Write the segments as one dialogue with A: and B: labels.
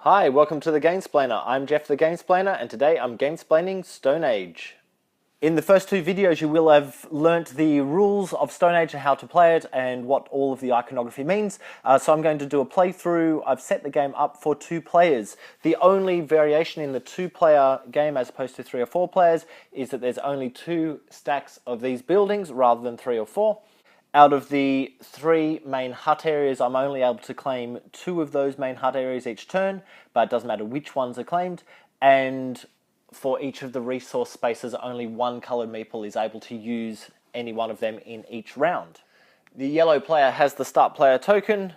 A: Hi, welcome to the Gamesplainer. I'm Jeff the Gamesplainer, and today I'm gamesplaining Stone Age. In the first two videos you will have learnt the rules of Stone Age and how to play it and what all of the iconography means. So I'm going to do a playthrough. I've set the game up for 2 players. The only variation in the 2-player game as opposed to 3 or 4 players is that there's only 2 stacks of these buildings rather than 3 or 4. Out of the 3 main hut areas, I'm only able to claim 2 of those main hut areas each turn, but it doesn't matter which ones are claimed. And for each of the resource spaces, only 1 coloured meeple is able to use any one of them in each round. The yellow player has the start player token,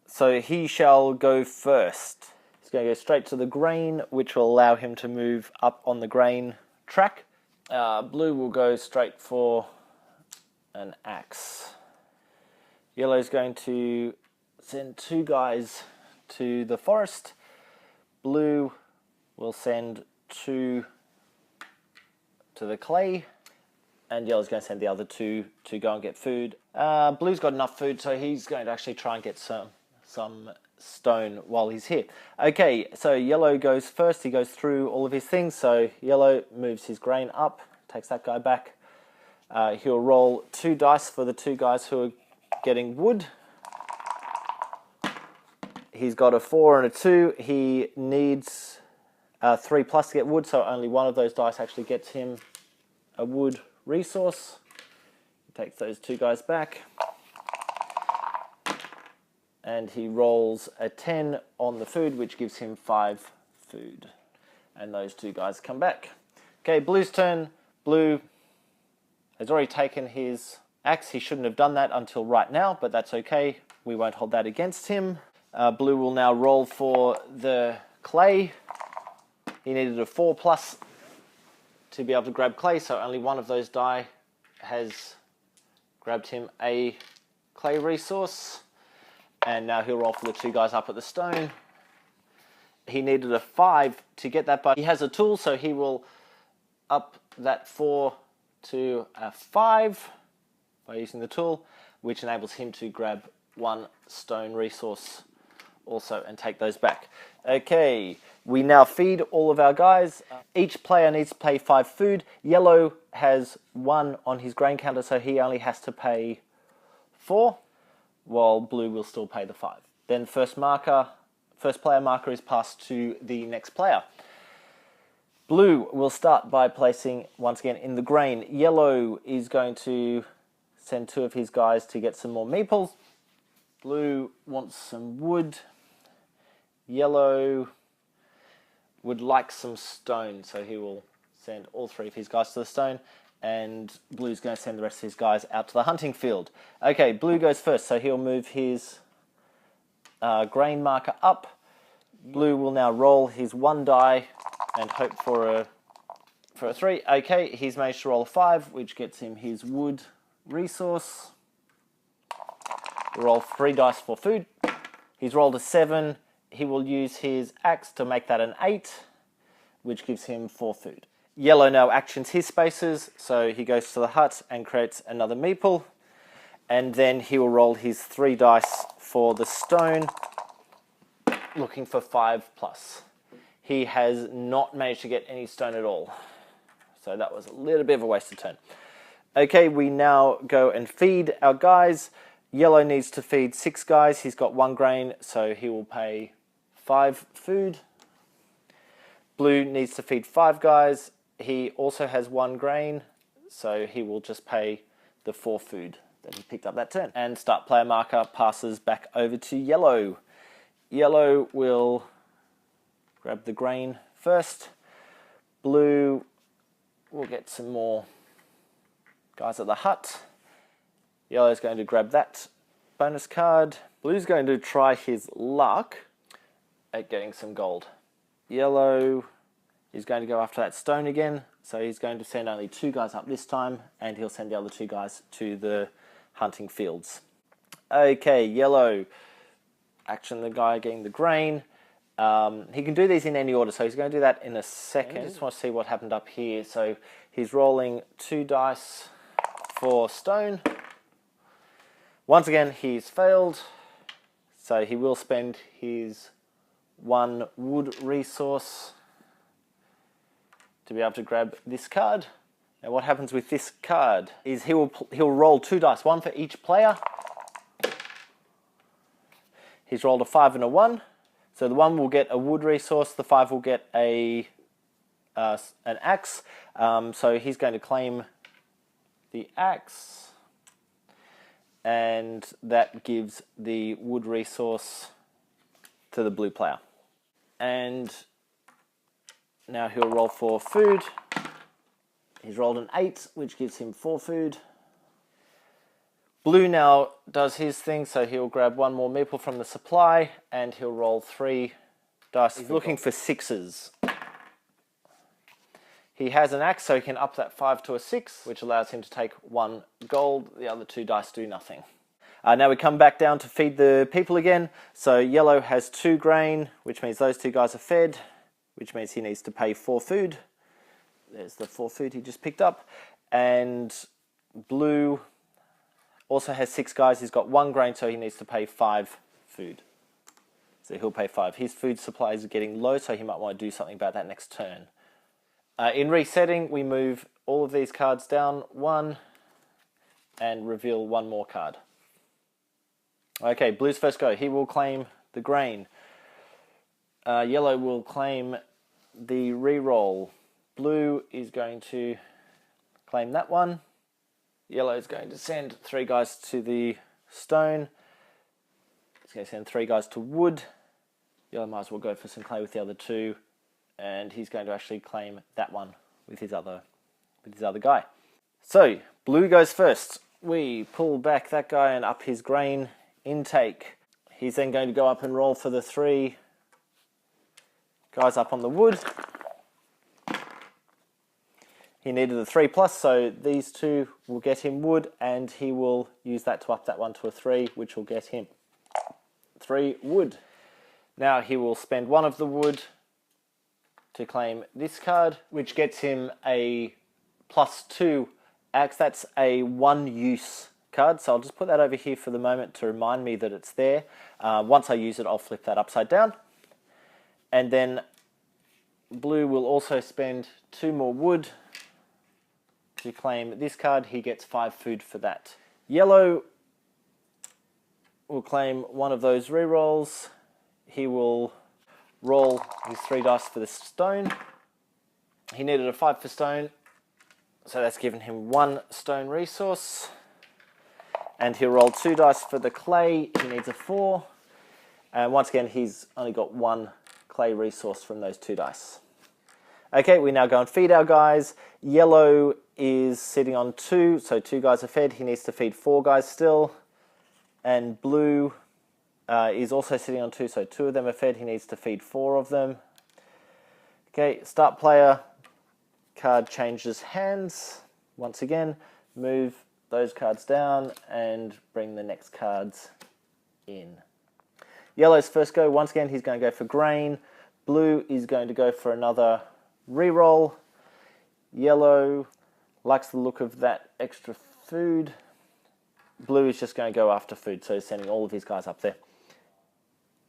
A: so he shall go first. He's going to go straight to the grain, which will allow him to move up on the grain track. Blue will go straight for an axe. Yellow's going to send 2 guys to the forest. Blue will send 2 to the clay, and yellow's going to send the other 2 to go and get food. Blue's got enough food, so he's going to actually try and get some stone while he's here. Okay, so yellow goes first. He goes through all of his things. So yellow moves his grain up, takes that guy back. He'll roll 2 dice for the 2 guys who are getting wood. He's got a 4 and a 2. He needs 3 plus to get wood, so only one of those dice actually gets him a wood resource. He takes those 2 guys back. And he rolls a 10 on the food, which gives him 5 food. And those 2 guys come back. Okay, Blue's turn. Blue has already taken his axe. He shouldn't have done that until right now, but that's okay. We won't hold that against him. Blue will now roll for the clay. He needed a 4 plus to be able to grab clay, so only one of those die has grabbed him a clay resource. And now he'll roll for the 2 guys up at the stone. He needed a 5 to get that, but he has a tool, so he will up that 4 to a 5 by using the tool, which enables him to grab 1 stone resource also and take those back. Okay, we now feed all of our guys. Each player needs to pay 5 food. Yellow has 1 on his grain counter, so he only has to pay 4, while blue will still pay the 5. Then first player marker is passed to the next player. Blue will start by placing, once again, in the grain. Yellow is going to send 2 of his guys to get some more meeples. Blue wants some wood. Yellow would like some stone, so he will send all 3 of his guys to the stone. And Blue's going to send the rest of his guys out to the hunting field. Okay, Blue goes first, so he'll move his grain marker up. Blue will now roll his 1 die and hope for a 3. Okay, he's managed to roll a 5, which gets him his wood resource. Roll 3 dice for food. He's rolled a 7. He will use his axe to make that an 8, which gives him 4 food. Yellow now actions his spaces, so he goes to the hut and creates another meeple. And then he will roll his 3 dice for the stone, looking for 5 plus. He has not managed to get any stone at all, so that was a little bit of a wasted turn. Okay, we now go and feed our guys. Yellow needs to feed 6 guys. He's got 1 grain, so he will pay 5 food. Blue needs to feed 5 guys. He also has 1 grain, so he will just pay the 4 food that he picked up that turn. And start player marker passes back over to yellow. Yellow will grab the grain first. Blue will get some more guys at the hut. Yellow's going to grab that bonus card. Blue's going to try his luck at getting some gold. Yellow is going to go after that stone again, so he's going to send only 2 guys up this time, and he'll send the other 2 guys to the hunting fields. Okay, yellow action the guy getting the grain. He can do these in any order, so he's going to do that in a second. I just want to see what happened up here. So he's rolling 2 dice for stone. Once again, he's failed, so he will spend his 1 wood resource to be able to grab this card. Now what happens with this card is he'll roll 2 dice, 1 for each player. He's rolled a 5 and a 1. So the 1 will get a wood resource, the 5 will get an axe. So he's going to claim the axe, and that gives the wood resource to the blue player. And now he'll roll for food. He's rolled an 8, which gives him 4 food. Blue now does his thing, so he'll grab 1 more meeple from the supply, and he'll roll 3 dice. He's looking for 6s. He has an axe, so he can up that 5 to a 6, which allows him to take 1 gold. The other 2 dice do nothing. Now we come back down to feed the people again. So yellow has 2 grain, which means those 2 guys are fed, which means he needs to pay 4 food. There's the 4 food he just picked up. And blue also has 6 guys. He's got 1 grain, so he needs to pay 5 food. So he'll pay 5. His food supplies are getting low, so he might want to do something about that next turn. In resetting, we move all of these cards down 1 and reveal 1 more card. Okay, blue's first go. He will claim the grain. Yellow will claim the reroll. Blue is going to claim that one. Yellow is going to send 3 guys to the stone. It's going to send 3 guys to wood. Yellow might as well go for some clay with the other 2. And he's going to actually claim that one with his other guy. So, blue goes first. We pull back that guy and up his grain intake. He's then going to go up and roll for the 3 guys up on the wood. He needed a 3+, so these 2 will get him wood, and he will use that to up that one to a 3, which will get him 3 wood. Now he will spend 1 of the wood to claim this card, which gets him a +2 axe. That's a 1-use card, so I'll just put that over here for the moment to remind me that it's there. Once I use it, I'll flip that upside down. And then blue will also spend 2 more wood to claim this card. He gets 5 food for that. Yellow will claim 1 of those rerolls. He will roll his 3 dice for the stone. He needed a 5 for stone, so that's given him 1 stone resource. And he'll roll 2 dice for the clay. He needs a 4. And once again, he's only got 1 clay resource from those 2 dice. Okay, we now go and feed our guys. Yellow is sitting on 2, so 2 guys are fed. He needs to feed 4 guys still. And blue is also sitting on 2, so 2 of them are fed. He needs to feed 4 of them. Okay, start player. Card changes hands. Once again, move those cards down and bring the next cards in. Yellow's first go. Once again, he's going to go for grain. Blue is going to go for another reroll. Yellow likes the look of that extra food. Blue is just going to go after food, so he's sending all of his guys up there.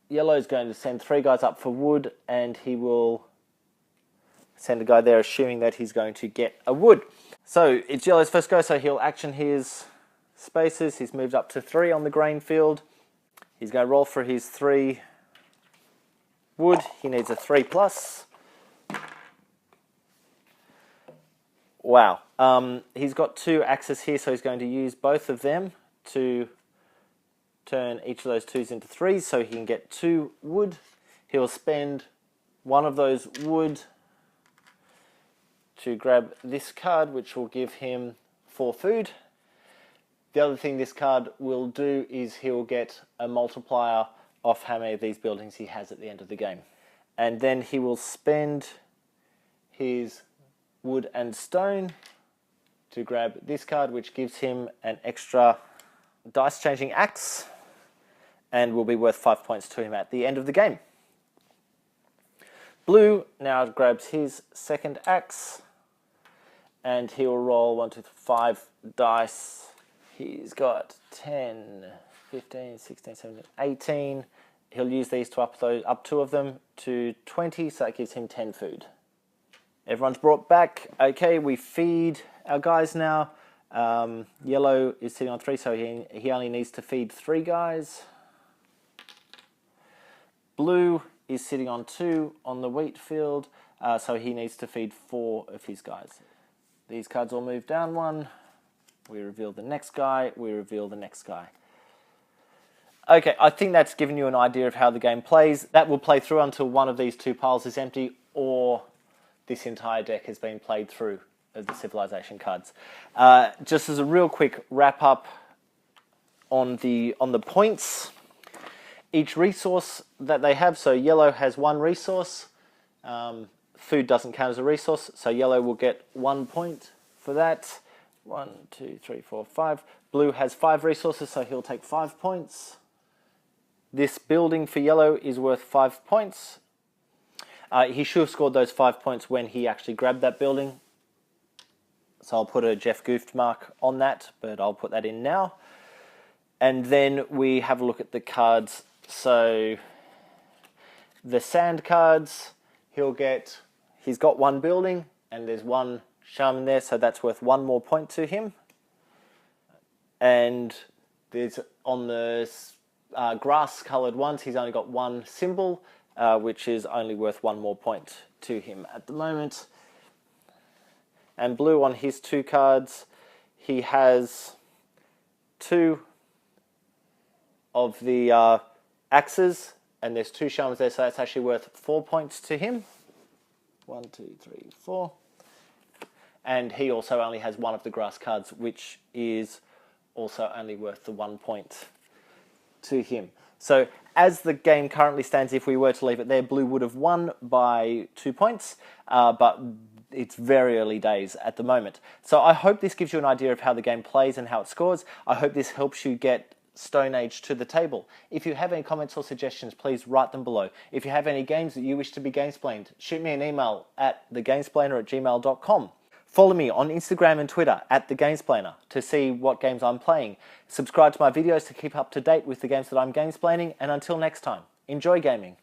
A: Yellow is going to send 3 guys up for wood, and he will send a guy there assuming that he's going to get a wood. So it's Yellow's first go, so he'll action his spaces. He's moved up to 3 on the grain field. He's going to roll for his 3 wood. He needs a 3+. Wow. He's got 2 axes here, so he's going to use both of them to turn each of those 2s into 3s, so he can get 2 wood. He'll spend 1 of those wood to grab this card, which will give him 4 food. The other thing this card will do is he'll get a multiplier off how many of these buildings he has at the end of the game. And then he will spend his wood and stone to grab this card, which gives him an extra dice changing axe and will be worth 5 points to him at the end of the game. Blue now grabs his second axe and he will roll 1, 2, 3, 5 dice. He's got 10, 15, 16, 17, 18. He'll use these to up 2 of them to 20, so that gives him 10 food. Everyone's brought back. Okay, we feed our guys now. Yellow is sitting on 3, so he only needs to feed 3 guys. Blue is sitting on 2 on the wheat field, so he needs to feed 4 of his guys. These cards all move down 1. We reveal the next guy. We reveal the next guy. Okay, I think that's given you an idea of how the game plays. That will play through until one of these 2 piles is empty, or this entire deck has been played through of the civilization cards. Just as a real quick wrap up on the points, each resource that they have, so yellow has 1 resource. Food doesn't count as a resource, so yellow will get 1 point for that. 1, 2, 3, 4, 5. Blue has 5 resources, so he'll take 5 points. This building for yellow is worth 5 points. He should have scored those 5 points when he actually grabbed that building. So I'll put a Jeff Goofed mark on that, but I'll put that in now. And then we have a look at the cards. So the sand cards, he's got 1 building and there's 1 shaman there, so that's worth 1 more point to him. And there's on the grass coloured ones, he's only got 1 symbol, which is only worth 1 more point to him at the moment. And blue on his 2 cards, he has 2 of the axes, and there's 2 shamans there, so that's actually worth 4 points to him. 1, 2, 3, 4. And he also only has 1 of the grass cards, which is also only worth the 1 point to him. So as the game currently stands, if we were to leave it there, blue would have won by 2 points, but it's very early days at the moment. So I hope this gives you an idea of how the game plays and how it scores. I hope this helps you get Stone Age to the table. If you have any comments or suggestions, please write them below. If you have any games that you wish to be Gamesplaned, shoot me an email at thegamesplainer@gmail.com. Follow me on Instagram and Twitter at thegamesplainer to see what games I'm playing. Subscribe to my videos to keep up to date with the games that I'm gamesplaining, and until next time, enjoy gaming.